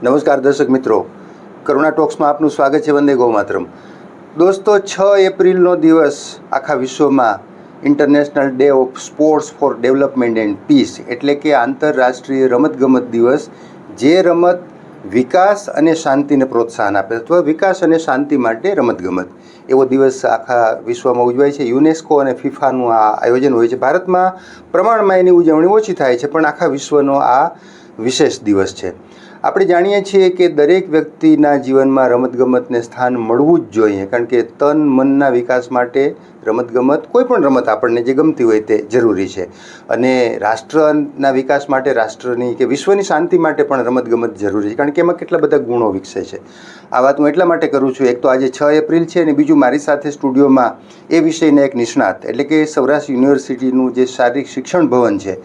નમસ્કાર દર્શક મિત્રો, કરુણા ટોક્સમાં આપનું સ્વાગત છે. વંદે ગૌ માતરમ. દોસ્તો, 6 એપ્રિલનો દિવસ આખા વિશ્વમાં international day of sports for development and peace એટલે કે આંતરરાષ્ટ્રીય રમતગમત દિવસ, જે રમત વિકાસ અને શાંતિને પ્રોત્સાહન આપે અથવા વિકાસ અને શાંતિ માટે રમતગમત, એવો દિવસ આખા વિશ્વમાં ઉજવાય છે. યુનેસ્કો અને ફિફાનું આ આયોજન હોય છે. ભારતમાં પ્રમાણમાં એની ઉજવણી ઓછી થાય છે, પણ આખા વિશ્વનો આ વિશેષ દિવસ છે. આપણે જાણીએ છીએ કે દરેક વ્યક્તિના જીવનમાં રમતગમતને સ્થાન મળવું જ જોઈએ, કારણ કે તન મનના વિકાસ માટે રમતગમત, કોઈ પણ રમત આપણને જે ગમતી હોય તે જરૂરી છે. અને રાષ્ટ્રના વિકાસ માટે, રાષ્ટ્રની કે વિશ્વની શાંતિ માટે પણ રમતગમત જરૂરી છે, કારણ કે એમાં કેટલા બધા ગુણો વિકસે છે. આ વાત હું એટલા માટે કરું છું, એક તો આજે 6 એપ્રિલ છે, અને બીજું મારી સાથે સ્ટુડિયોમાં એ વિષયના એક નિષ્ણાત એટલે કે સૌરાષ્ટ્ર યુનિવર્સિટીનું જે શારીરિક શિક્ષણ ભવન છે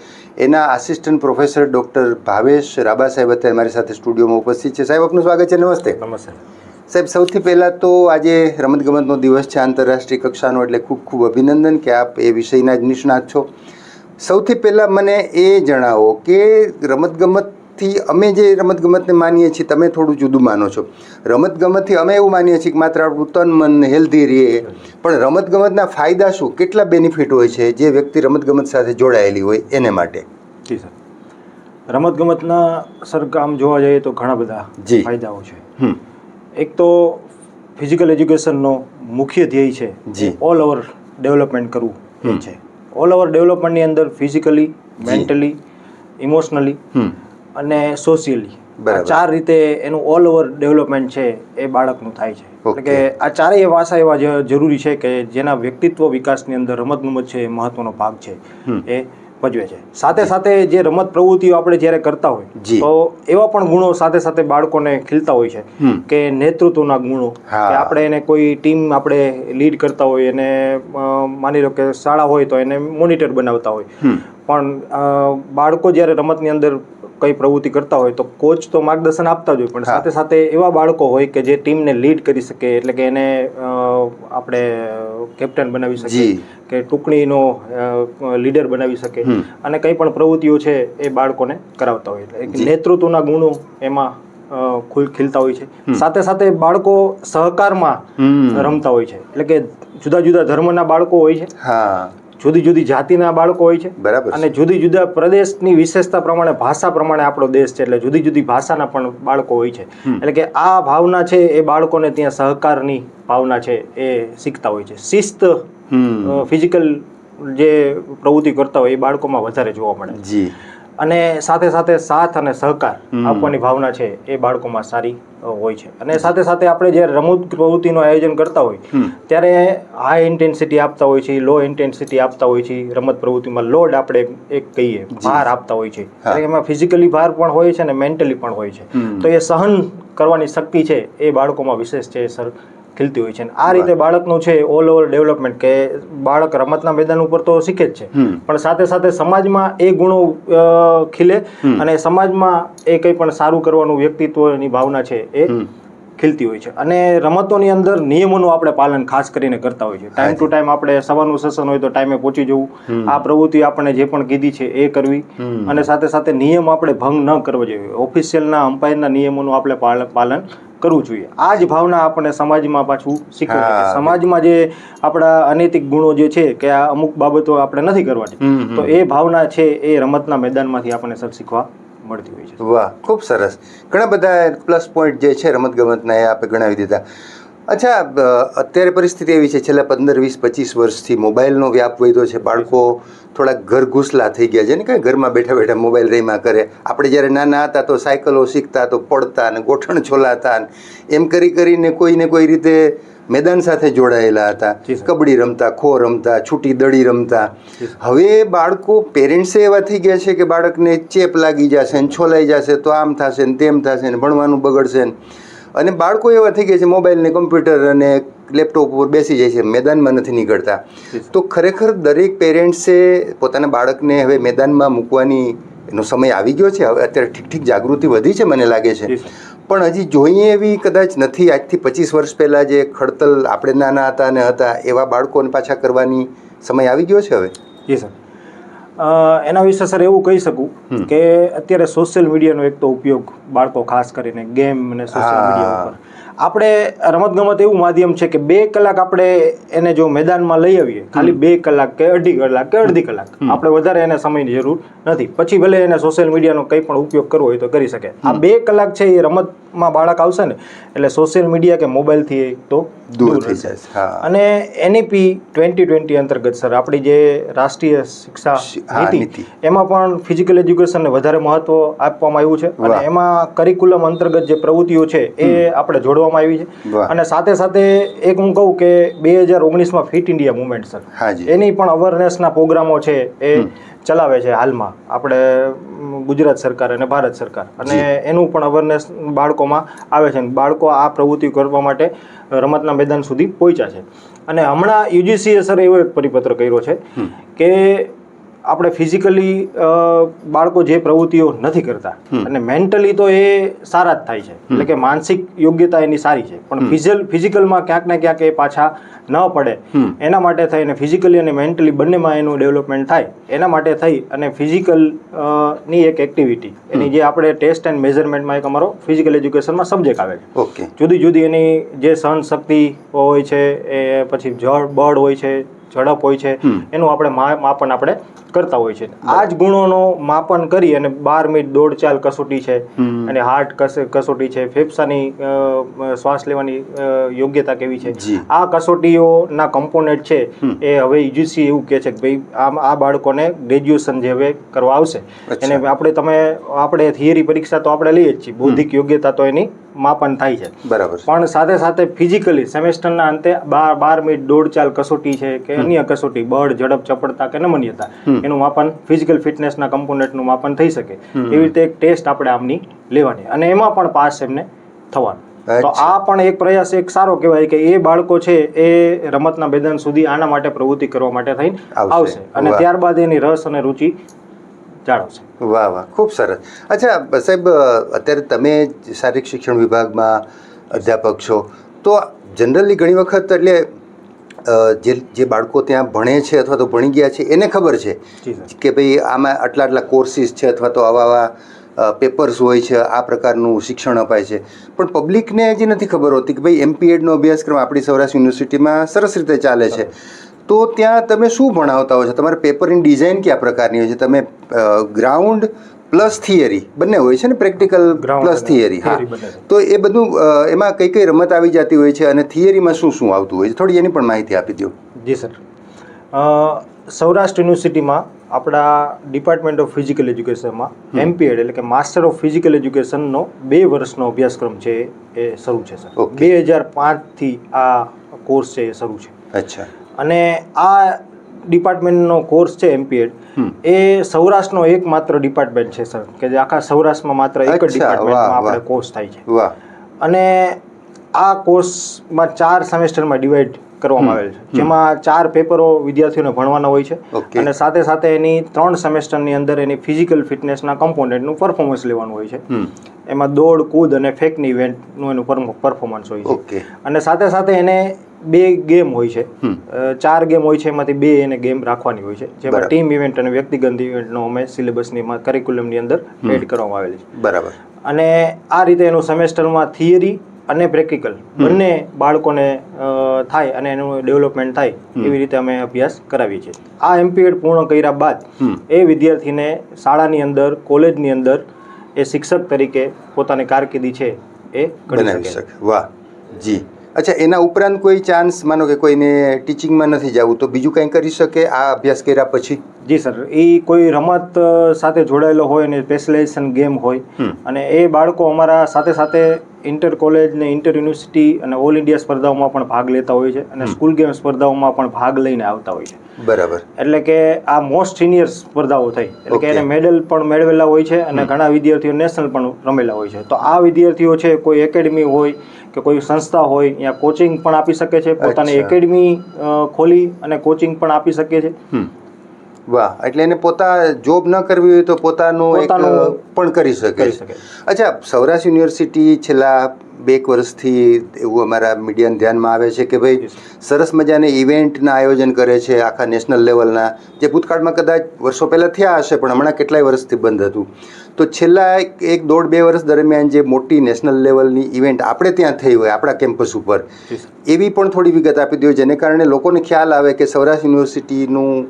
એના assistant professor doctor Bhavesh Raba સાહેબ અત્યારે મારી સાથે સ્ટુડિયોમાં ઉપસ્થિત છે. સાહેબ, આપનું સ્વાગત છે. નમસ્તે. નમસ્તે સાહેબ. સૌથી પહેલાં તો આજે રમતગમતનો દિવસ છે આંતરરાષ્ટ્રીય કક્ષાનો, એટલે ખૂબ ખૂબ અભિનંદન કે આપ એ વિષયના જ નિષ્ણાત છો. સૌથી પહેલાં મને એ જણાવો કે રમતગમતથી અમે જે રમતગમતને માનીએ છીએ, તમે થોડું જુદું માનો છો. રમતગમતથી અમે એવું માનીએ છીએ કે માત્ર આપણું તન મન હેલ્ધી રહે, પણ રમતગમતના ફાયદા શું, કેટલા બેનિફિટ હોય છે જે વ્યક્તિ રમતગમત સાથે જોડાયેલી હોય એને માટે? જી સર, રમતગમતના આમ જોવા જઈએ તો ઘણા બધા ફાયદાઓ છે. એક તો ફિઝિકલ એજ્યુકેશનનો મુખ્ય ધ્યેય છે ઓલ ઓવર ડેવલપમેન્ટ કરવું એ છે. ઓલ ઓવર ડેવલપમેન્ટની અંદર ફિઝિકલી, મેન્ટલી, ઇમોશનલી અને સોશિયલી, 4 રીતે એનું ઓલ ઓવર ડેવલપમેન્ટ છે એ બાળકનું થાય છે. એટલે કે આ ચારેય વાસા એવા જરૂરી છે કે જેના વ્યક્તિત્વ વિકાસની અંદર રમતગમત છે એ મહત્વનો ભાગ છે એ ભજવે છે. સાથે સાથે જે રમત પ્રવૃત્તિઓ આપણે જ્યારે કરતા હોય તો એવા પણ ગુણો સાથે સાથે બાળકોને ખીલતા હોય છે કે નેતૃત્વના ગુણો, કે આપણે એને કોઈ ટીમ આપણે લીડ કરતા હોય, એને માની લો કે શાળા હોય તો એને મોનિટર બનાવતા હોય, પણ બાળકો જ્યારે રમતની અંદર કઈ પ્રવૃત્તિ કરતા હોય તો કોચ તો માર્ગદર્શન આપતા જ હોય, પણ સાથે સાથે એવા બાળકો હોય કે જે ટીમને લીડ કરી શકે, એટલે કે એને આપણે કેપ્ટન બનાવી શકીએ કે ટુકડીનો લીડર બનાવી શકે, અને કંઈ પણ પ્રવૃત્તિઓ છે એ બાળકોને કરાવતા હોય. એટલે નેતૃત્વના ગુણો એમાં ખીલતા હોય છે. સાથે સાથે બાળકો સહકારમાં રમતા હોય છે, એટલે કે જુદા જુદા ધર્મના બાળકો હોય છે, જુદી જુદી જાતિના બાળકો હોય છે, અને જુદી જુદા પ્રદેશની વિશેષતા પ્રમાણે, ભાષા પ્રમાણે આપણો દેશ છે એટલે જુદી જુદી ભાષાના પણ બાળકો હોય છે. એટલે કે આ ભાવના છે એ બાળકોને ત્યાં સહકારની ભાવના છે એ શીખતા હોય છે. શિસ્ત, ફિઝિકલ જે પ્રવૃત્તિ કરતા હોય એ બાળકોમાં વધારે જોવા મળે, અને સાથે સાથે સાથ અને સહકાર આપવાની ભાવના છે એ બાળકોમાં સારી હોય છે. અને સાથે સાથે આપણે જ્યારે રમત પ્રવૃત્તિનું આયોજન કરતા હોય ત્યારે હાઈ ઇન્ટેન્સિટી આપતા હોય છે, લો ઇન્ટેન્સિટી આપતા હોય છે. રમત પ્રવૃત્તિમાં લોડ આપણે એક કહીએ, ભાર આપતા હોય છે, એટલે એમાં ફિઝિકલી ભાર પણ હોય છે અને મેન્ટલી પણ હોય છે. તો એ સહન કરવાની શક્તિ છે એ બાળકોમાં વિશેષ છે સર ખીલતી હોય છે. આ રીતે બાળકનું છે ઓલ ઓવર ડેવલપમેન્ટ, કે બાળક રમતના મેદાન ઉપર તો શીખે જ છે, પણ સાથે સાથે સમાજમાં એ ગુણો ખીલે, અને સમાજમાં એ કંઈ પણ સારું કરવાનું વ્યક્તિત્વની ભાવના છે એ ખીલતી હોય છે. અને રમતોની અંદર નિયમોનું આપણે પાલન ખાસ કરીને કરતા હોય છે. ટાઈમ ટુ ટાઈમ આપણે સવારનું સેશન હોય તો ટાઈમે પહોંચી જવું, આ પ્રવૃત્તિ આપણે જે પણ કીધી છે એ કરવી, અને સાથે સાથે નિયમ આપણે ભંગ ન કરવો જોઈએ. ઓફિશિયલના, અમ્પાયરના નિયમોનું આપણે પાલન કરવું જોઈએ. આ જ ભાવના આપણને સમાજમાં પાછું શીખવે છે. સમાજમાં જે આપણા અનૈતિક ગુણો જે છે કે આ અમુક બાબતો આપણે નથી કરવાની, તો એ ભાવના છે એ રમતના મેદાનમાંથી આપણને સર શીખવા મળતી હોય છે. વાહ, ખૂબ સરસ. ઘણા બધા પ્લસ પોઈન્ટ જે છે રમતગમતના એ આપણે ગણાવી દીધા. અચ્છા, અત્યારે પરિસ્થિતિ એવી છે, છેલ્લા 15, 20, 25 વર્ષથી મોબાઈલનો વ્યાપ વધ્યો છે. બાળકો થોડાક ઘર ઘૂસલા થઈ ગયા છે ને, કાંઈ ઘરમાં બેઠા બેઠા મોબાઈલ રમ્યા કરે. આપણે જ્યારે નાના હતા તો સાયકલો શીખતા, તો પડતા ને ગોઠણ છોલાતા, એમ કરીને કોઈને કોઈ રીતે મેદાન સાથે જોડાયેલા હતા. કબડ્ડી રમતા, ખો રમતા, છૂટી દડી રમતા. હવે બાળકો, પેરેન્ટ્સે એવા થઈ ગયા છે કે બાળકને ચેપ લાગી જશે ને, છોલાઈ જશે તો આમ થશે ને તેમ થશે ને, ભણવાનું બગડશે ને, અને બાળકો એવા થઈ ગયા છે મોબાઈલ ને કમ્પ્યુટર અને લેપટોપ ઉપર બેસી જાય છે, મેદાનમાં નથી નીકળતા. તો ખરેખર દરેક પેરેન્ટ્સે પોતાના બાળકને હવે મેદાનમાં મૂકવાની એનો સમય આવી ગયો છે. હવે અત્યારે ઠીક જાગૃતિ વધી છે મને લાગે છે, પણ હજી જોઈએ એવી કદાચ નથી. આજથી 25 વર્ષ પહેલાં જે ખડતલ આપણે નાના હતા એવા બાળકોને પાછા કરવાની સમય આવી ગયો છે હવે. જી સર, એના વિશે સર એવું કહી શકું કે અત્યારે સોશિયલ મીડિયાનો એક તો ઉપયોગ બાળકો ખાસ કરીને ગેમ અને સોશિયલ મીડિયા ઉપર આપણે રમતગમત એવું માધ્યમ છે કે 2 કલાક આપણે એને જો મેદાનમાં લઈ આવીએ ખાલી 2 કલાક કે અડધી કલાક આપણે વધારે એને સમયની જરૂર નથી. પછી ભલે એને સોશિયલ મીડિયાનો કંઈ પણ ઉપયોગ કરવો હોય તો કરી શકે. આ 2 કલાક છે એ રમતમાં બાળક આવશે ને એટલે સોશિયલ મીડિયા કે મોબાઈલથી તો દૂર થઈ જાય. અને NEP 2020 અંતર્ગત સર આપણી જે રાષ્ટ્રીય શિક્ષા નીતિ એમાં પણ ફિઝિકલ એજ્યુકેશનને વધારે મહત્વ આપવામાં આવ્યું છે અને એમાં કરિક્યુલમ અંતર્ગત જે પ્રવૃત્તિઓ છે એ આપણે જોડવામાં આવી છે. અને સાથે સાથે એક હું કહું કે 2019માં ફિટ ઇન્ડિયા મુવમેન્ટ સર એની પણ અવેરનેસના પ્રોગ્રામો છે એ ચલાવે છે હાલમાં આપણે ગુજરાત સરકાર અને ભારત સરકાર, અને એનું પણ અવેરનેસ બાળકોમાં આવે છે. બાળકો આ પ્રવૃત્તિ કરવા માટે રમતના મેદાન સુધી પહોંચ્યા છે. અને હમણાં UGCએ સર એવો એક પરિપત્ર કર્યો છે કે આપણે ફિઝિકલી બાળકો જે પ્રવૃત્તિઓ નથી કરતા અને મેન્ટલી તો એ સારા જ થાય છે, એટલે કે માનસિક યોગ્યતા એની સારી છે, પણ ફિઝિકલમાં ક્યાંક ને ક્યાંક એ પાછા ન પડે એના માટે થઈને ફિઝિકલી અને મેન્ટલી બંનેમાં એનું ડેવલપમેન્ટ થાય એના માટે થઈ અને ફિઝિકલ ની એક એક્ટિવિટી એની જે આપણે ટેસ્ટ એન્ડ મેઝરમેન્ટમાં એક અમારો ફિઝિકલ એજ્યુકેશનમાં સબ્જેક્ટ આવે છે. જુદી જુદી એની જે સહન શક્તિ હોય છે, એ પછી બળ હોય છે, ઝડપ હોય છે, એનું આપણે માપન આપણે કરતા હોય છે. આ જ ગુણોનું માપન કરી અને 12 મિનિટ દોડ ચાલ કસોટી છે અને હાર્ટ કસોટી છે, ફેફસાની શ્વાસ લેવાની યોગ્યતા કેવી છે, આ કસોટીઓના કમ્પોનેન્ટ છે એ હવે UGC એવું કહે છે કે ભાઈ આ બાળકોને ગ્રેજ્યુએશન જે હવે કરવા આવશે એને આપણે થિયરી પરીક્ષા તો આપણે લઈએ જ છીએ, બૌદ્ધિક યોગ્યતા તો એની માપન થાય છે બરાબર, પણ સાથે સાથે ફિઝિકલી સેમેસ્ટરના અંતે 12 મિનિટ દોડ ચાલ કસોટી છે કે અન્ય કસોટી બળ, ઝડપ, ચપળતા કે નમનીયતા એનું માપન ફિઝિકલ ફિટનેસના કમ્પોનેન્ટનું માપન થઈ શકે એવી રીતે એક ટેસ્ટ આપણે આમની લેવાની અને એમાં પણ પાસ એમને થવાનું. તો આ પણ એક પ્રયાસ એક સારો કહેવાય કે એ બાળકો છે એ રમતના મેદાન સુધી આના માટે પ્રવૃત્તિ કરવા માટે થઈને આવશે અને ત્યારબાદ એની રસ અને રુચિ જાળવશે. વાહ વાહ, ખૂબ સરસ. અચ્છા સાહેબ, અત્યારે તમે શારીરિક શિક્ષણ વિભાગમાં અધ્યાપક છો, તો જનરલી ઘણી વખત એટલે જે બાળકો ત્યાં ભણે છે અથવા તો ભણી ગયા છે એને ખબર છે કે ભાઈ આમાં આટલા કોર્સિસ છે અથવા તો આવા પેપર્સ હોય છે, આ પ્રકારનું શિક્ષણ અપાય છે, પણ પબ્લિકને હજી નથી ખબર હોતી કે ભાઈ MPEdનો અભ્યાસક્રમ આપણી સૌરાષ્ટ્ર યુનિવર્સિટીમાં સરસ રીતે ચાલે છે. તો ત્યાં તમે શું ભણાવતા હો છો? તમારે પેપરની ડિઝાઇન કયા પ્રકારની હોય છે? તમે ગ્રાઉન્ડ પ્લસ થિયરી બંને હોય છે ને, પ્રેક્ટિકલ પ્લસ થિયરી? હા, તો એ બધું એમાં કઈ કઈ રમત આવી જતી હોય છે અને થિયરીમાં શું શું આવતું હોય છે? થોડી એની પણ માહિતી આપી દો. જી સર, સૌરાષ્ટ્ર યુનિવર્સિટીમાં આપણા ડિપાર્ટમેન્ટ ઓફ ફિઝિકલ એજ્યુકેશનમાં MPEd એટલે કે માસ્ટર ઓફ ફિઝિકલ એજ્યુકેશનનો 2 વર્ષનો અભ્યાસક્રમ છે એ શરૂ છે સર. 2005થી આ કોર્સ છે એ શરૂ છે. અચ્છા. અને આ ડિપાર્ટમેન્ટનો કોર્સ છે MPEd એ સૌરાષ્ટ્રનો એકમાત્ર ડિપાર્ટમેન્ટ છે સર કે જે આખા સૌરાષ્ટ્રમાં માત્ર એક જ ડિપાર્ટમેન્ટમાં આપણે કોર્સ થાય છે. અને આ કોર્સમાં 4 સેમેસ્ટરમાં ડિવાઈડ કરવામાં આવેલ છે, જેમાં 4 પેપરો વિદ્યાર્થીઓને ભણવાના હોય છે અને સાથે સાથે એની 3 સેમેસ્ટરની અંદર એની ફિઝિકલ ફિટનેસના કમ્પોનેન્ટનું પરફોર્મન્સ લેવાનું હોય છે. એમાં દોડ, કૂદ અને ફેકની ઇવેન્ટનું એનું પરફોર્મન્સ હોય છે. અને સાથે સાથે એને 2 ગેમ હોય છે, 4 ગેમ હોય છે, એમાંથી 2 એને ગેમ રાખવાની હોય છે, જેમાં ટીમ ઇવેન્ટ અને વ્યક્તિગત ઇવેન્ટનો અમે સિલેબસની કરિક્યુલમની અંદર એડ કરવામાં આવેલ છે. બરાબર. અને આ રીતે એનું સેમેસ્ટરમાં થિયરી અને પ્રેક્ટિકલ બંને બાળકોને થાય અને એનું ડેવલપમેન્ટ થાય એવી રીતે અમે અભ્યાસ કરાવીએ છીએ. આ MPEd પૂર્ણ કર્યા બાદ એ વિદ્યાર્થીને શાળાની અંદર, કોલેજની અંદર એ શિક્ષક તરીકે પોતાની કારકિર્દી છે એ બનાવી શકે. વાહ જી. અચ્છા, એના ઉપરાંત કોઈ ચાન્સ, માનો કે કોઈને ટીચિંગમાં નથી જવું તો બીજું કંઈ કરી શકે આ અભ્યાસ કર્યા પછી? જી સર, એ કોઈ રમત સાથે જોડાયેલો હોય અને સ્પેશિયલાઇઝેશન ગેમ હોય અને એ બાળકો અમારા સાથે સાથે ઇન્ટર કોલેજ ને ઇન્ટર યુનિવર્સિટી અને ઓલ ઇન્ડિયા સ્પર્ધાઓમાં પણ ભાગ લેતા હોય છે અને સ્કૂલ ગેમ સ્પર્ધાઓમાં પણ ભાગ લઈને આવતા હોય છે. બરાબર. એટલે કે આ મોસ્ટ સિનિયર સ્પર્ધાઓ થઈ એટલે કે એને મેડલ પણ મેળવેલા હોય છે અને ઘણા વિદ્યાર્થીઓ નેશનલ પણ રમેલા હોય છે. તો આ વિદ્યાર્થીઓ છે કોઈ એકેડમી હોય કે કોઈ સંસ્થા હોય ત્યાં કોચિંગ પણ આપી શકે છે, પોતાની એકેડમી ખોલી અને કોચિંગ પણ આપી શકે છે. વાહ, એટલે એને જોબ ન કરવી હોય તો પોતાનું પણ કરી શકે. અચ્છા, સૌરાષ્ટ્ર યુનિવર્સિટી છેલ્લા 2 વર્ષથી એવું અમારા મીડિયાના ધ્યાનમાં આવે છે કે ભાઈ સરસ મજાને ઇવેન્ટના આયોજન કરે છે આખા નેશનલ લેવલના, જે ભૂતકાળમાં કદાચ વર્ષો પહેલાં થયા હશે પણ હમણાં કેટલાય વર્ષથી બંધ હતું. તો છેલ્લા 1.5-2 વર્ષ દરમિયાન જે મોટી નેશનલ લેવલની ઇવેન્ટ આપણે ત્યાં થઈ હોય આપણા કેમ્પસ ઉપર, એવી પણ થોડી વિગત આપી દો જેને કારણે લોકોને ખ્યાલ આવે કે સૌરાષ્ટ્ર યુનિવર્સિટીનું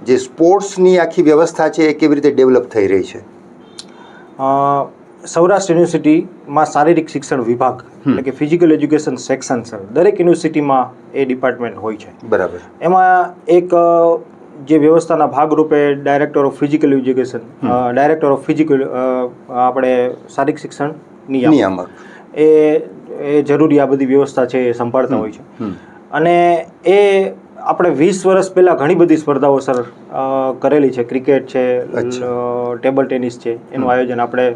જે સ્પોર્ટ્સની આખી વ્યવસ્થા છે એ કેવી રીતે ડેવલપ થઈ રહી છે. સૌરાષ્ટ્ર યુનિવર્સિટીમાં શારીરિક શિક્ષણ વિભાગ એટલે કે ફિઝિકલ એજ્યુકેશન સેક્શન સર, દરેક યુનિવર્સિટીમાં એ ડિપાર્ટમેન્ટ હોય છે. બરાબર. એમાં એક જે વ્યવસ્થાના ભાગરૂપે director of physical education, director of physical આપણે શારીરિક શિક્ષણ નિયામક એ જરૂરી આ બધી વ્યવસ્થા છે એ સંભાળતા હોય છે. અને એ આપણે 20 વર્ષ પહેલાં ઘણી બધી સ્પર્ધાઓ સર કરેલી છે. ક્રિકેટ છે, ટેબલ ટેનિસ છે, એનું આયોજન આપણે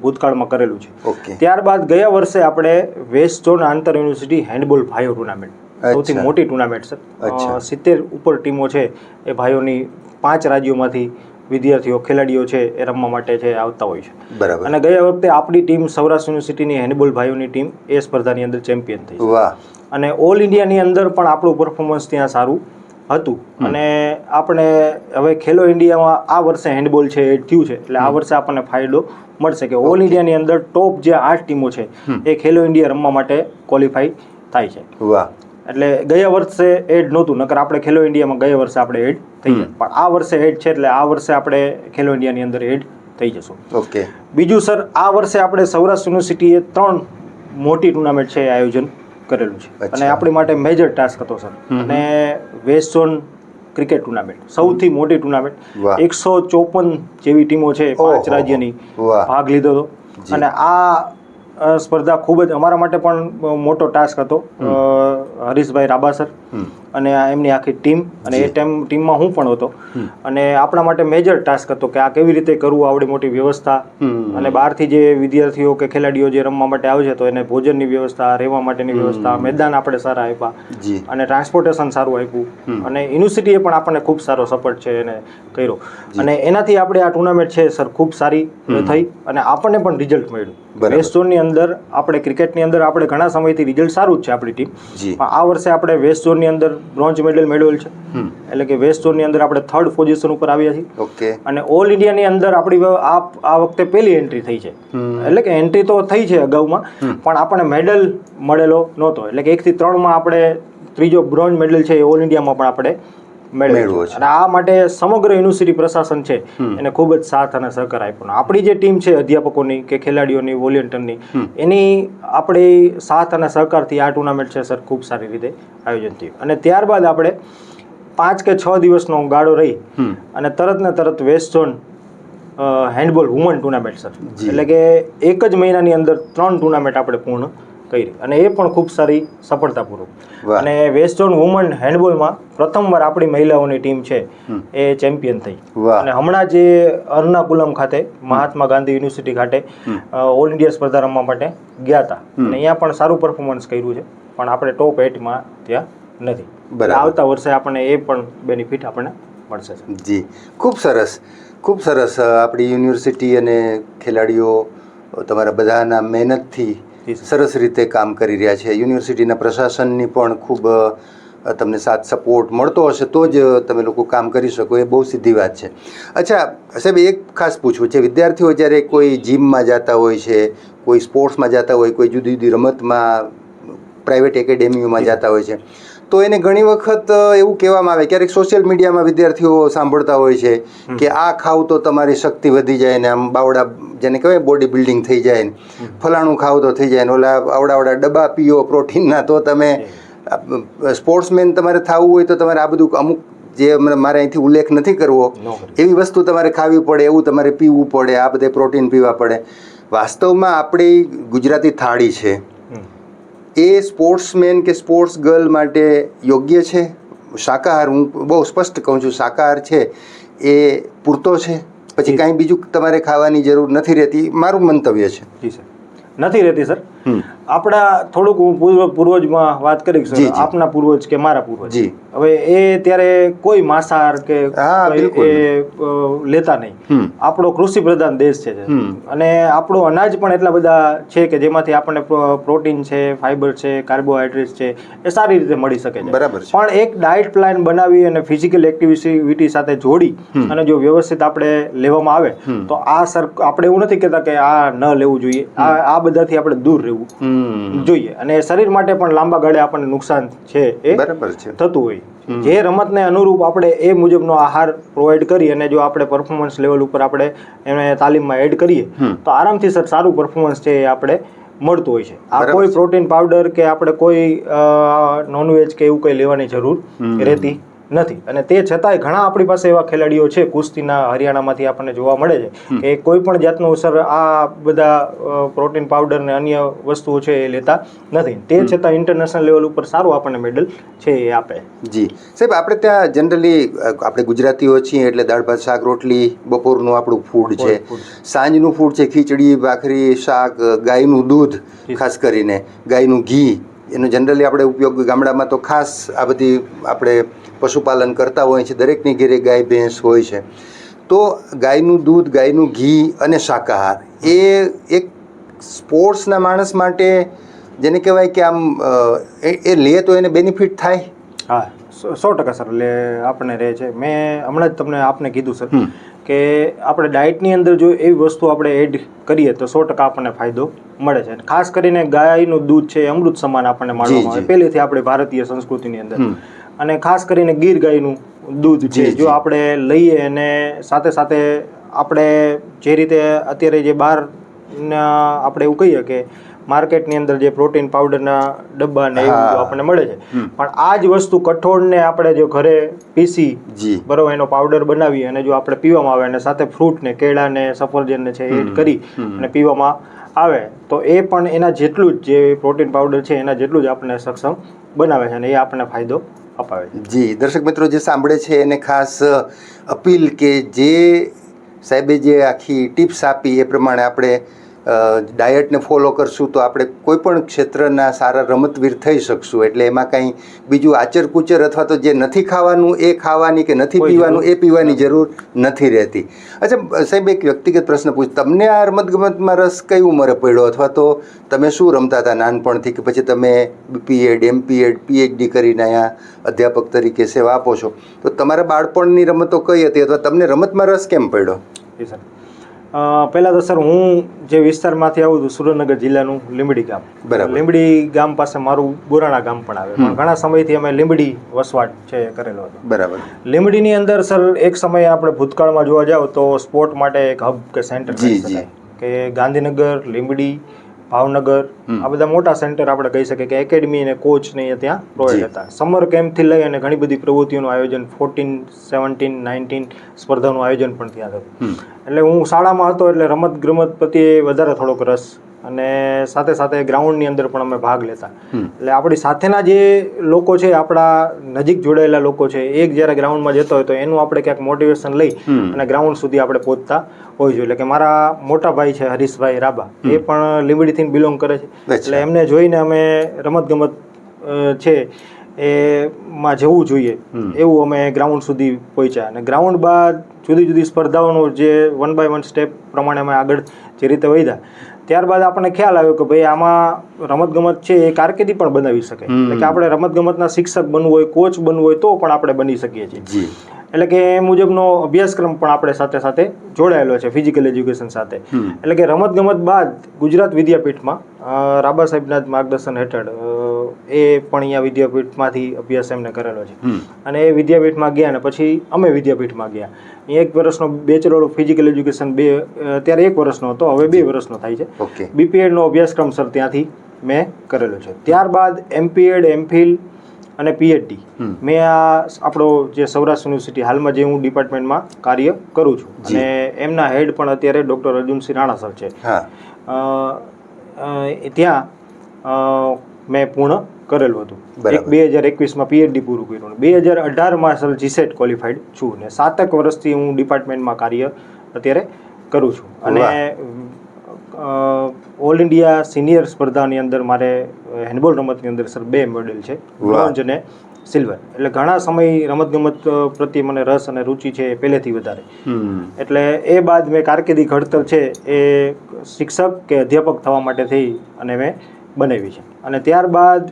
ભૂતકાળમાં કરેલું છે. ત્યારબાદ ગયા વર્ષે આપણે વેસ્ટ ઝોન આંતર યુનિવર્સિટી હેન્ડબોલ ભાઈઓ ટુર્નામેન્ટ, સૌથી મોટી ટુર્નામેન્ટ સર, 70 ઉપર ટીમો છે એ ભાઈઓની 5 રાજ્યોમાંથી વિદ્યાર્થીઓ ખેલાડીઓ છે એ રમવા માટે છે આવતા હોય છે. બરાબર. અને ગયા વખતે આપણી ટીમ સૌરાષ્ટ્ર યુનિવર્સિટીની હેન્ડબોલ ભાઈઓની ટીમ એ સ્પર્ધાની અંદર ચેમ્પિયન થઈ. વાહ. અને ઓલ ઇન્ડિયાની અંદર પણ આપણું પરફોર્મન્સ ત્યાં સારું હતું. અને આપણે હવે ખેલો ઇન્ડિયામાં આ વર્ષે હેન્ડબોલ છે એડ થયું છે, એટલે આ વર્ષે આપણને ફાયદો મળશે કે ઓલ ઇન્ડિયાની અંદર ટોપ જે 8 ટીમો છે એ ખેલો ઇન્ડિયા રમવા માટે ક્વોલિફાઈ થાય છે. વાહ. એટલે ગયા વર્ષે એડ નહોતું, નકર આપણે ખેલો ઇન્ડિયામાં ગયા વર્ષે આપણે એડ થઈ જાય, પણ આ વર્ષે એડ છે એટલે આ વર્ષે આપણે ખેલો ઇન્ડિયાની અંદર એડ થઈ જશું. ઓકે. બીજું સર, આ વર્ષે આપણે સૌરાષ્ટ્ર યુનિવર્સિટીએ 3 મોટી ટુર્નામેન્ટ છે એ આયોજન કરેલું છે અને આપણી માટે મેજર ટાસ્ક હતો સર. અને વેસ્ટ ઝોન ક્રિકેટ ટુર્નામેન્ટ સૌથી મોટી ટુર્નામેન્ટ, 154 જેવી ટીમો છે 5 રાજ્યની ભાગ લીધો હતો. અને આ સ્પર્ધા ખૂબ જ અમારા માટે પણ મોટો ટાસ્ક હતો. હરીશભાઈ રાબાસર અને એમની આખી ટીમ, અને એ ટીમમાં હું પણ હતો. અને આપણા માટે મેજર ટાસ્ક હતો કે આ કેવી રીતે કરવું, આવડી મોટી વ્યવસ્થા, અને બહારથી જે વિદ્યાર્થીઓ કે ખેલાડીઓ જે રમવા માટે આવે છે તો એને ભોજનની વ્યવસ્થા, રહેવા માટેની વ્યવસ્થા, મેદાન આપણે સારા આપ્યા, અને ટ્રાન્સપોર્ટેશન સારું આપ્યું, અને યુનિવર્સિટીએ પણ આપણને ખૂબ સારો સપોર્ટ છે એને કર્યો. અને એનાથી આપણે આ ટુર્નામેન્ટ છે સર ખૂબ સારી થઈ અને આપણને પણ રિઝલ્ટ મળ્યું. વેસ્ટ ઝોનની અંદર આપણે ક્રિકેટની અંદર આપણે ઘણા સમયથી રિઝલ્ટ સારું જ છે આપણી ટીમ, પણ આ વર્ષે આપણે વેસ્ટ ઝોનની અંદર બ્રોન્ઝ મેડલ મેળવેલ છે. એટલે કે વેસ્ટ ઝોનની અંદર આપણે 3rd પોઝિશન ઉપર આવ્યા છીએ. અને ઓલ ઇન્ડિયાની અંદર આપણી આ વખતે પહેલી એન્ટ્રી થઈ છે. એટલે કે એન્ટ્રી તો થઈ છે અગાઉમાં, પણ આપણને મેડલ મળેલો નહોતો. એટલે કે 1 થી 3માં આપણે ત્રીજો બ્રોન્ઝ મેડલ છે એ ઓલ ઇન્ડિયામાં પણ આપણે મેળવ્યો છે. અને આ માટે સમગ્ર યુનિવર્સિટી પ્રશાસન છે એને ખૂબ જ સાથ અને સહકાર આપ્યો. આપણી જે ટીમ છે અધ્યાપકોની કે ખેલાડીઓની, વોલેન્ટિયરની, એની આપણી સાથ અને સહકારથી આ ટુર્નામેન્ટ છે સર ખૂબ સારી રીતે આયોજન થયું. અને ત્યારબાદ આપણે 5 કે 6 દિવસનો ગાળો રહી અને તરત west zone handball woman tournament sir, એટલે કે 1 જ મહિનાની અંદર 3 ટુર્નામેન્ટ આપણે પૂર્ણ કરી, અને એ પણ ખૂબ સારી સફળતાપૂર્વક. અને વેસ્ટ ઝોન વુમન હેન્ડબોલમાં પ્રથમવાર આપણી મહિલાઓની ટીમ છે એ ચેમ્પિયન થઈ. અને હમણાં જે અર્નાકુલમ ખાતે મહાત્મા ગાંધી યુનિવર્સિટી ખાતે ઓલ ઇન્ડિયા સ્પર્ધા રમવા માટે ગયા હતા, અને અહીંયા પણ સારું પરફોર્મન્સ કર્યું છે, પણ આપણે ટોપ 8માં ત્યાં નથી. આવતા વર્ષે આપણને એ પણ બેનિફિટ આપણને મળશે. જી, ખૂબ સરસ, ખૂબ સરસ. આપણી યુનિવર્સિટી અને ખેલાડીઓ તમારા બધાના મહેનતથી સરસ રીતે કામ કરી રહ્યા છે. યુનિવર્સિટીના પ્રશાસનની પણ ખૂબ તમને સાથ સપોર્ટ મળતો હશે તો જ તમે લોકો કામ કરી શકો, એ બહુ સીધી વાત છે. અચ્છા સાહેબ, એક ખાસ પૂછવું છે, વિદ્યાર્થીઓ જ્યારે કોઈ જીમમાં જતા હોય છે, કોઈ સ્પોર્ટ્સમાં જતા હોય, કોઈ જુદી જુદી રમતમાં પ્રાઇવેટ એકેડેમીઓમાં જતા હોય છે, તો એને ઘણી વખત એવું કહેવામાં આવે, ક્યારેક સોશિયલ મીડિયામાં વિદ્યાર્થીઓ સાંભળતા હોય છે કે આ ખાવ તો તમારી શક્તિ વધી જાય ને, આમ બાવડા જેને કહેવાય બોડી બિલ્ડિંગ થઈ જાય ને, ફલાણું ખાવ તો થઈ જાય ને, ઓલા આવડા ડબ્બા પીઓ પ્રોટીનના તો તમે સ્પોર્ટ્સમેન તમારે થવું હોય તો તમારે આ બધું અમુક જે મારે અહીંથી ઉલ્લેખ નથી કરવો એવી વસ્તુ તમારે ખાવી પડે, એવું તમારે પીવું પડે, આ બધે પ્રોટીન પીવા પડે. વાસ્તવમાં આપણી ગુજરાતી થાળી છે એ સ્પોર્ટ્સમેન કે સ્પોર્ટ્સ ગર્લ માટે યોગ્ય છે? શાકાહાર, હું બહુ સ્પષ્ટ કહું છું, શાકાહાર છે એ પૂરતો છે? પછી કાંઈ બીજું તમારે ખાવાની જરૂર નથી રહેતી? મારું મંતવ્ય છે. જી સર, નથી રહેતી સર. આપણા થોડુંક હું પૂર્વજમાં વાત કરી છું, આપના પૂર્વજ કે મારા પૂર્વજ, હવે એ ત્યારે કોઈ માંસાહાર કે લેતા નહીં. આપણો કૃષિ પ્રધાન દેશ છે અને આપણો અનાજ પણ એટલા બધા છે કે જેમાંથી આપણને પ્રોટીન છે, ફાઈબર છે, કાર્બોહાઈડ્રેટ છે, એ સારી રીતે મળી શકે છે. પણ એક ડાયટ પ્લાન બનાવી અને ફિઝિકલ એક્ટિવિટી સાથે જોડી અને જો વ્યવસ્થિત આપણે લેવામાં આવે તો આપણે એવું નથી કહેતા કે આ ન લેવું જોઈએ, આ બધાથી આપણે દૂર રહેવું જોઈએ. અને શરીર માટે પણ લાંબા ગાળે આપણને નુકસાન છે એ થતું હોય. જે રમતને અનુરૂપ આપણે એ મુજબનો આહાર પ્રોવાઈડ કરી અને જો આપણે પરફોર્મન્સ લેવલ ઉપર આપણે એને તાલીમમાં એડ કરીએ તો આરામથી સર સારું પરફોર્મન્સ છે એ આપણે મળતું હોય છે. આ કોઈ પ્રોટીન પાવડર કે આપણે કોઈ નોનવેજ કે એવું કંઈ લેવાની જરૂર રહેતી નથી. અને તે છતાંય ઘણા આપણી પાસે એવા ખેલાડીઓ છે કુસ્તીના હરિયાણામાંથી આપણને જોવા મળે છે કે કોઈ પણ જાતનું સર આ બધા પ્રોટીન પાવડર ને અન્ય વસ્તુઓ છે એ લેતા નથી. તે છતાં ઇન્ટરનેશનલ લેવલ ઉપર સારું આપણને મેડલ છે એ આપે. જી સાહેબ, આપણે ત્યાં જનરલી આપણે ગુજરાતીઓ છીએ એટલે દાળ ભાત શાક રોટલી બપોરનું આપણું ફૂડ છે, સાંજનું ફૂડ છે ખીચડી ભાખરી શાક, ગાયનું દૂધ, ખાસ કરીને ગાયનું ઘી, એનો જનરલી આપણે ઉપયોગ ગામડામાં તો ખાસ આ બધી આપણે પશુપાલન કરતા હોય છે, દરેકની ઘરે ગાય ભેંસ હોય છે. તો ગાયનું દૂધ, ગાયનું ઘી અને શાકાહાર એ એક સ્પોર્ટ્સના માણસ માટે જેને કહેવાય કે આમ એ લે તો એને બેનિફિટ થાય. હા, 100% સર એટલે આપણને રહે છે. મેં હમણાં જ તમને આપને કીધું સર કે આપણે ડાયટની અંદર જો એવી વસ્તુ આપણે એડ કરીએ તો 100% આપણને ફાયદો મળે છે. ખાસ કરીને ગાયનું દૂધ છે અમૃત સમાન આપણને માનવામાં આવે પહેલેથી આપણી ભારતીય સંસ્કૃતિની અંદર. અને ખાસ કરીને ગીર ગાયનું દૂધ છે જો આપણે લઈએ અને સાથે સાથે આપણે જે રીતે અત્યારે જે બહાર આપણે એવું કહીએ કે માર્કેટની અંદર જે પ્રોટીન પાવડરના ડબ્બા ને એવું આપણને મળે છે, પણ આ જ વસ્તુ કઠોળને આપણે જો ઘરે પીસી બરોબર એનો પાવડર બનાવી અને જો આપણે પીવામાં આવે અને સાથે ફ્રૂટ ને કેળા ને સફરજન ને છે એડ કરી અને પીવામાં આવે તો એ પણ એના જેટલું જ જે પ્રોટીન પાવડર છે એના જેટલું જ આપણને સક્ષમ બનાવે છે અને એ આપણને ફાયદો અપાવે છે. જી દર્શક મિત્રો જે સાંભળે છે એને ખાસ અપીલ કે જે સાહેબે જે આખી ટિપ્સ આપી એ પ્રમાણે આપણે ડાયટને ફોલો કરશું તો આપણે કોઈ પણ ક્ષેત્રના સારા રમતવીર થઈ શકશું. એટલે એમાં કંઈ બીજું આચર કુચર અથવા તો જે નથી ખાવાનું એ ખાવાની કે નથી પીવાનું એ પીવાની જરૂર નથી રહેતી. અચ્છા સાહેબ, એક વ્યક્તિગત પ્રશ્ન પૂછ, તમને આ રમતગમતમાં રસ કઈ ઉંમરે પડ્યો અથવા તો તમે શું રમતા હતા નાનપણથી કે પછી તમે બીપીએડ એમપીએડ પીએચડી કરીને અહીંયા અધ્યાપક તરીકે સેવા આપો છો, તો તમારા બાળપણની રમતો કઈ હતી અથવા તમને રમતમાં રસ કેમ પડ્યો? સર પહેલાં તો સર હું જે વિસ્તારમાંથી આવું છું સુરેન્દ્રનગર જિલ્લાનું લીંબડી ગામ, લીંબડી ગામ પાસે મારું બોરાણા ગામ પણ આવે, પણ ઘણા સમયથી અમે લીંબડી વસવાટ છે કરેલો હતો. બરાબર. લીંબડીની અંદર સર એક સમયે આપણે ભૂતકાળમાં જોવા જાવ તો સ્પોર્ટ માટે એક હબ કે સેન્ટર કહી શકાય કે ગાંધીનગર, લીંબડી, ભાવનગર આ બધા મોટા સેન્ટર આપણે કહી શકીએ કે એકેડમી અને કોચ ને ત્યાં પ્રોવાઈડ હતા. સમર કેમ્પથી લઈ અને ઘણી બધી પ્રવૃત્તિઓનું આયોજન 14, 17, 19 સ્પર્ધાનું આયોજન પણ ત્યાં થતું. એટલે હું શાળામાં હતો એટલે રમત ગમત પ્રત્યે વધારે થોડોક રસ અને સાથે સાથે ગ્રાઉન્ડની અંદર પણ અમે ભાગ લેતા. એટલે આપણી સાથેના જે લોકો છે આપણા નજીક જોડાયેલા લોકો છે એક જ્યારે ગ્રાઉન્ડમાં જતો હોય તો એનું આપણે ક્યાંક મોટિવેશન લઈ અને ગ્રાઉન્ડ સુધી આપણે પહોંચતા હોય છે. એટલે કે મારા મોટા ભાઈ છે હરીશભાઈ રાબા, એ પણ લીંબડીથી બિલોંગ કરે છે. એટલે એમને જોઈને અમે રમતગમત છે એમાં જવું જોઈએ એવું અમે ગ્રાઉન્ડ સુધી પહોંચ્યા. અને ગ્રાઉન્ડ બાદ જુદી જુદી સ્પર્ધાઓનું જે 1 by 1 સ્ટેપ પ્રમાણે અમે આગળ જે રીતે વધ્યા ત્યારબાદ આપણને ખ્યાલ આવ્યો કે ભાઈ આમાં રમતગમત છે એ કારકિર્દી પણ બનાવી શકે. એટલે કે આપણે રમતગમતના શિક્ષક બનવું હોય, કોચ બનવું હોય તો પણ આપણે બની શકીએ છીએ. એટલે કે એ મુજબનો અભ્યાસક્રમ પણ આપણે સાથે સાથે જોડાયેલો છે ફિઝિકલ એજ્યુકેશન સાથે. એટલે કે રમતગમત બાદ ગુજરાત વિદ્યાપીઠમાં રાબા સાહેબના માર્ગદર્શન હેઠળ એ પણ અહીંયા વિદ્યાપીઠમાંથી અભ્યાસ એમને કરેલો છે અને એ વિદ્યાપીઠમાં ગયા અને પછી અમે વિદ્યાપીઠમાં ગયા. અહીંયા 1 વર્ષનો બેચલર ઓફ ફિઝિકલ એજ્યુકેશન ત્યારે 1 વર્ષનો હતો, હવે 2 વર્ષનો થાય છે. બીપીએડનો અભ્યાસક્રમ સર ત્યાંથી મેં કરેલો છે. ત્યારબાદ એમપીએડ, એમફિલ અને પીએચડી મેં આપણો જે સૌરાષ્ટ્ર યુનિવર્સિટી હાલમાં જે હું ડિપાર્ટમેન્ટમાં કાર્ય કરું છું અને એમના હેડ પણ અત્યારે ડૉક્ટર અર્જુનસિંહ રાણા સર છે, ત્યાં મેં પૂર્ણ કરેલું હતું. 2021માં પીએચડી પૂરું કર્યું. 2018માં સર જીસેટ ક્વોલિફાઈડ છું ને 7 વર્ષથી હું ડિપાર્ટમેન્ટમાં કાર્ય અત્યારે કરું છું. અને ઓલ ઇન્ડિયા સિનિયર સ્પર્ધાની અંદર મારે હેન્ડબોલ રમતની અંદર સર 2 મેડલ છે, બ્રોન્ઝ અને સિલ્વર. એટલે ઘણા સમય રમતગમત પ્રત્યે મને રસ અને રુચિ છે પહેલેથી વધારે. એટલે એ બાદ મેં કારકિર્દી ઘડતર છે એ શિક્ષક કે અધ્યાપક થવા માટે થઈ અને મેં બનાવી છે. અને ત્યારબાદ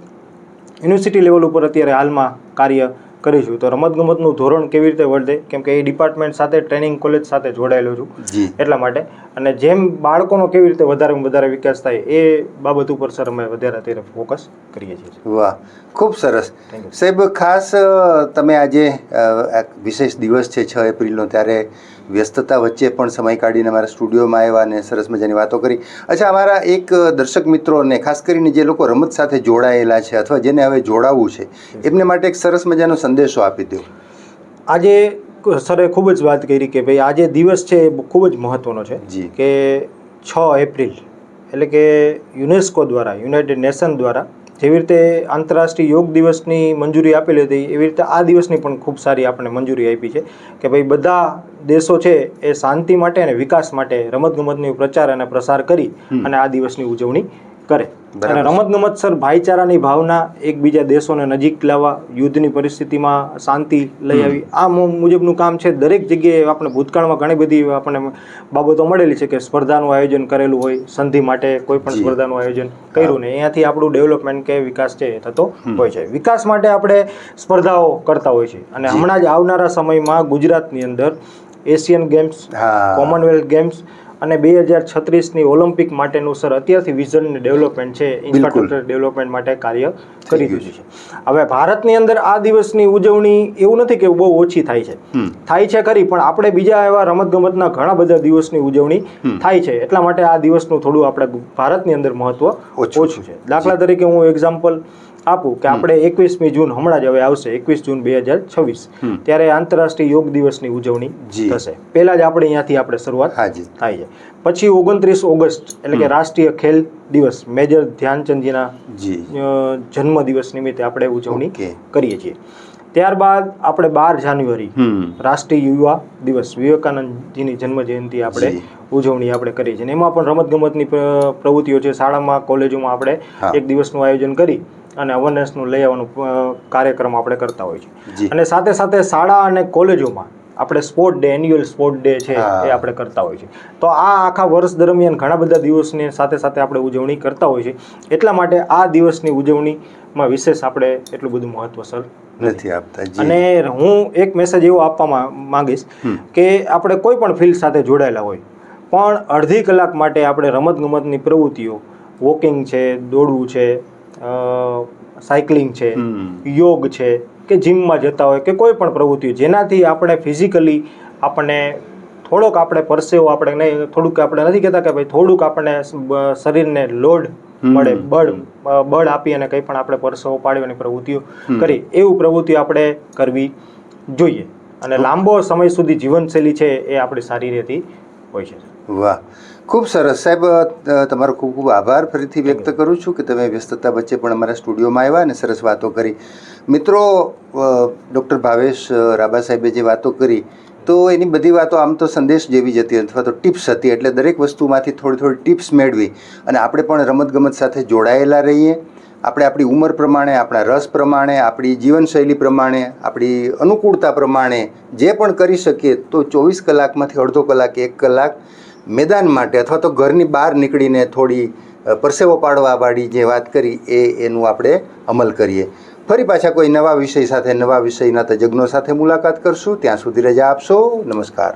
યુનિવર્સિટી લેવલ ઉપર અત્યારે હાલમાં કાર્ય કરીશું. તો રમતગમતનું ધોરણ કેવી રીતે વધે, કેમ કે એ ડિપાર્ટમેન્ટ સાથે ટ્રેનિંગ કોલેજ સાથે જોડાયેલો છું એટલા માટે. અને જેમ બાળકોનો કેવી રીતે વધારેમાં વધારે વિકાસ થાય એ બાબત ઉપર સર અમે વધારે અત્યારે ફોકસ કરીએ છીએ. વાહ, ખૂબ સરસ સાહેબ. ખાસ તમે આજે વિશેષ દિવસ છે 6 એપ્રિલનો, ત્યારે વ્યસ્તતા વચ્ચે પણ સમય કાઢીને અમારા સ્ટુડિયોમાં આવ્યા અને સરસ મજાની વાતો કરી. અચ્છા, અમારા એક દર્શક મિત્રોને, ખાસ કરીને જે લોકો રમત સાથે જોડાયેલા છે અથવા જેને હવે જોડાવવું છે, એમને માટે એક સરસ મજાનો સંદેશો આપી દો. આજે સરે ખૂબ જ વાત કરી કે ભાઈ આજે દિવસ છે એ ખૂબ જ મહત્ત્વનો છે કે 6 એપ્રિલ એટલે કે યુનેસ્કો દ્વારા, યુનાઇટેડ નેશન દ્વારા જેવી રીતે આંતરરાષ્ટ્રીય યોગ દિવસની મંજૂરી આપેલી હતી, એવી રીતે આ દિવસની પણ ખૂબ સારી આપણે મંજૂરી આપી છે કે ભાઈ બધા દેશો છે એ શાંતિ માટે અને વિકાસ માટે રમતગમતની પ્રચાર અને પ્રસાર કરી અને આ દિવસની ઉજવણી કરે. અને રમતગમત સર ભાઈચારાની ભાવના, એકબીજા દેશોને નજીક લાવવા, યુદ્ધની પરિસ્થિતિમાં શાંતિ લઈ આવી, આ મુજબનું કામ છે. દરેક જગ્યાએ આપણે ભૂતકાળમાં ઘણી બધી આપણને બાબતો મળેલી છે કે સ્પર્ધાનું આયોજન કરેલું હોય, સંધિ માટે કોઈ પણ સ્પર્ધાનું આયોજન કર્યું ને અહીંયાથી આપણું ડેવલપમેન્ટ કે વિકાસ છે એ થતો હોય છે. વિકાસ માટે આપણે સ્પર્ધાઓ કરતા હોય છે. અને હમણાં જ આવનારા સમયમાં ગુજરાતની અંદર એશિયન ગેમ્સ, કોમનવેલ્થ ગેમ્સ અને 2036ની ઓલિમ્પિક માટેનું સર અત્યારથી વિઝન ડેવલપમેન્ટ છે, ઇન્ફ્રાસ્ટ્રક્ચર ડેવલપમેન્ટ માટે કાર્ય કરી દીધું છે. હવે ભારતની અંદર આ દિવસની ઉજવણી એવું નથી કે બહુ ઓછી થાય છે ખરી, પણ આપણે બીજા એવા રમતગમતના ઘણા બધા દિવસની ઉજવણી થાય છે. એટલા માટે આ દિવસનું થોડું આપણે ભારતની અંદર મહત્વ ઓછું છે. દાખલા તરીકે હું એક્ઝામ્પલ આપું કે આપણે 21મી જૂન હમણાં જ હવે આવશે, 21 જૂન 2026, ત્યારે આંતરરાષ્ટ્રીય યોગ દિવસની ઉજવણી થશે. પહેલાં જ આપણે અહીંયાથી આપણે શરૂઆત થાય છે. પછી 29 ઓગસ્ટ એટલે કે રાષ્ટ્રીય ખેલ દિવસ, મેજર ધ્યાનચંદજીના જન્મદિવસ નિમિત્તે આપણે ઉજવણી કરીએ છીએ. ત્યારબાદ આપણે 12 જાન્યુઆરી રાષ્ટ્રીય યુવા દિવસ, વિવેકાનંદજીની જન્મ જયંતિ આપણે ઉજવણી આપણે કરીએ છીએ. એમાં પણ રમતગમતની પ્રવૃત્તિઓ છે. શાળામાં, કોલેજોમાં આપણે એક દિવસનું આયોજન કરી અને અવેરનેસનું લઈ આવવાનું કાર્યક્રમ આપણે કરતા હોય છે. અને સાથે સાથે શાળા અને કોલેજોમાં આપણે sport day, annual sport day છે એ આપણે કરતા હોય છે. તો આ આખા વર્ષ દરમિયાન ઘણા બધા દિવસની સાથે સાથે આપણે ઉજવણી કરતા હોય છે. એટલા માટે આ દિવસની ઉજવણીમાં વિશેષ આપણે એટલું બધું મહત્વ સર નથી આપતા. અને હું એક મેસેજ એવો આપવા માંગીશ કે આપણે કોઈ પણ ફિલ્ડ સાથે જોડાયેલા હોય પણ અડધી કલાક માટે આપણે રમતગમતની પ્રવૃત્તિઓ, વોકિંગ છે, દોડવું છે, સાયકલિંગ છે, યોગ છે કે જીમમાં જતા હોય કે કોઈ પણ પ્રવૃત્તિઓ જેનાથી આપણે ફિઝિકલી આપણને થોડોક આપણે પરસેવો આપણે નહીં, થોડુંક આપણે નથી કહેતા કે ભાઈ થોડુંક આપણને શરીરને લોડ મળે, બળ આપી અને કંઈ પણ આપણે પરસેવો પાડવાની પ્રવૃત્તિઓ કરી, એવું પ્રવૃત્તિઓ આપણે કરવી જોઈએ. અને લાંબો સમય સુધી જીવનશૈલી છે એ આપણી સારી રહેતી હોય છે. વાહ, ખૂબ સરસ સાહેબ. તમારો ખૂબ ખૂબ આભાર ફરીથી વ્યક્ત કરું છું કે તમે વ્યસ્તતા વચ્ચે પણ અમારા સ્ટુડિયોમાં આવ્યા અને સરસ વાતો કરી. મિત્રો, ડૉક્ટર ભાવેશ રાબા સાહેબે જે વાતો કરી તો એની બધી વાતો આમ તો સંદેશ જેવી જ હતી અથવા તો ટિપ્સ હતી. એટલે દરેક વસ્તુમાંથી થોડી થોડી ટિપ્સ મેળવી અને આપણે પણ રમતગમત સાથે જોડાયેલા રહીએ. આપણે આપણી ઉંમર પ્રમાણે, આપણા રસ પ્રમાણે, આપણી જીવનશૈલી પ્રમાણે, આપણી અનુકૂળતા પ્રમાણે જે પણ કરી શકીએ તો 24 કલાકમાંથી અડધો કલાક, 1 કલાક મેદાન માટે અથવા તો ઘરની બહાર નીકળીને થોડી પરસેવો પાડવાવાળી જે વાત કરી એનું આપણે અમલ કરીએ. ફરી પાછા કોઈ નવા વિષય સાથે, નવા વિષયના તજજ્ઞો સાથે મુલાકાત કરશું. ત્યાં સુધી રજા આપશો. નમસ્કાર.